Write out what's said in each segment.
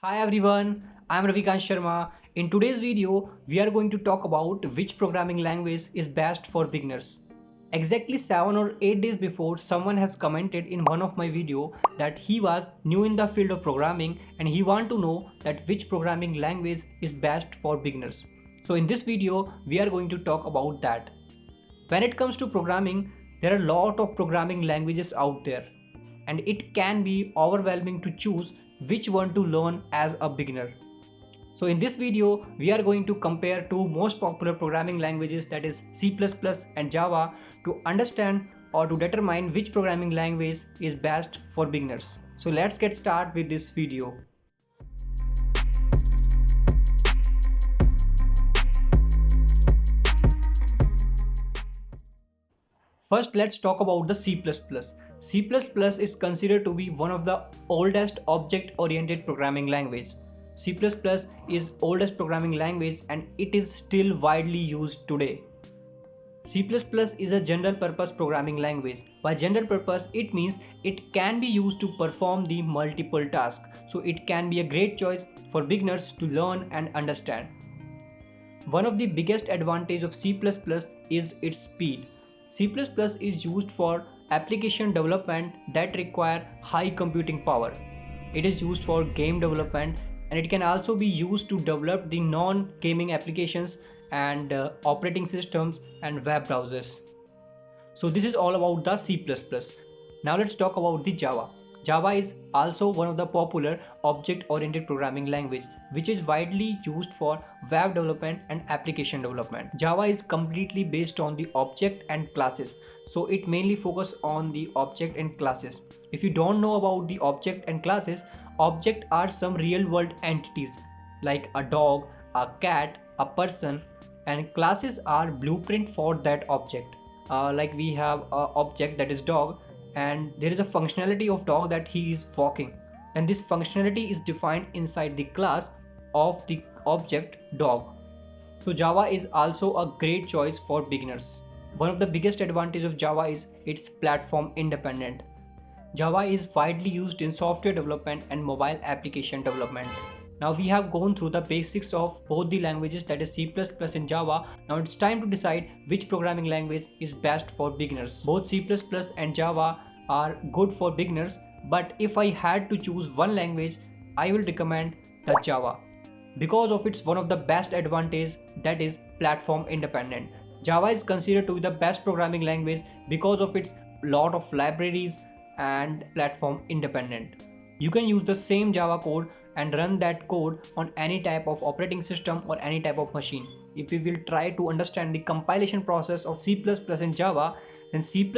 Hi everyone, I am Ravikant Sharma. In today's video, we are going to talk about which programming language is best for beginners. Exactly 7 or 8 days before, someone has commented in one of my video that he was new in the field of programming and he want to know that which programming language is best for beginners. So in this video, we are going to talk about that. When it comes to programming, there are a lot of programming languages out there and it can be overwhelming to choose which one to learn as a beginner. So in this video, we are going to compare two most popular programming languages, that is C++ and Java, to understand or to determine which programming language is best for beginners. So let's get started with this video. First, let's talk about the C++. C++ is considered to be one of the oldest object-oriented programming language. C++ is oldest programming language and it is still widely used today. C++ is a general purpose programming language. By general purpose, it means it can be used to perform the multiple tasks. So it can be a great choice for beginners to learn and understand. One of the biggest advantages of C++ is its speed. C++ is used for application development that require high computing power. It is used for game development and it can also be used to develop the non-gaming applications and operating systems and web browsers. So this is all about the C++. Now let's talk about the Java. Java is also one of the popular object-oriented programming language which is widely used for web development and application development. Java is completely based on the object and classes. So it mainly focuses on the object and classes. If you don't know about the object and classes, objects are some real world entities like a dog, a cat, a person, and classes are blueprint for that object. Like we have an object that is dog and there is a functionality of dog that he is walking, and this functionality is defined inside the class of the object dog. So Java is also a great choice for beginners. One of the biggest advantages of Java is its platform independent. Java is widely used in software development and mobile application development. Now we have gone through the basics of both the languages, that is C++ and Java. Now it's time to decide which programming language is best for beginners. Both C++ and Java are good for beginners, but if I had to choose one language, I will recommend the Java because of its one of the best advantage, that is platform independent. Java is considered to be the best programming language because of its lot of libraries and platform independent. You can use the same Java code and run that code on any type of operating system or any type of machine. If we will try to understand the compilation process of C++ and Java, then C++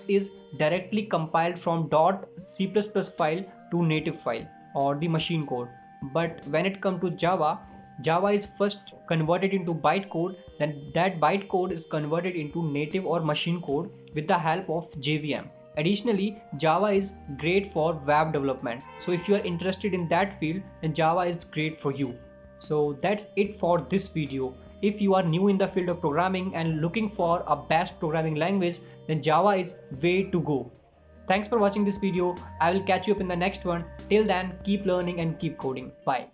is directly compiled from .c++ file to native file or the machine code. But when it comes to Java, Java is first converted into bytecode, then that bytecode is converted into native or machine code with the help of JVM. Additionally, Java is great for web development. So if you are interested in that field, then Java is great for you. So that's it for this video. If you are new in the field of programming and looking for a best programming language, then Java is way to go. Thanks for watching this video. I will catch you up in the next one. Till then, keep learning and keep coding. Bye.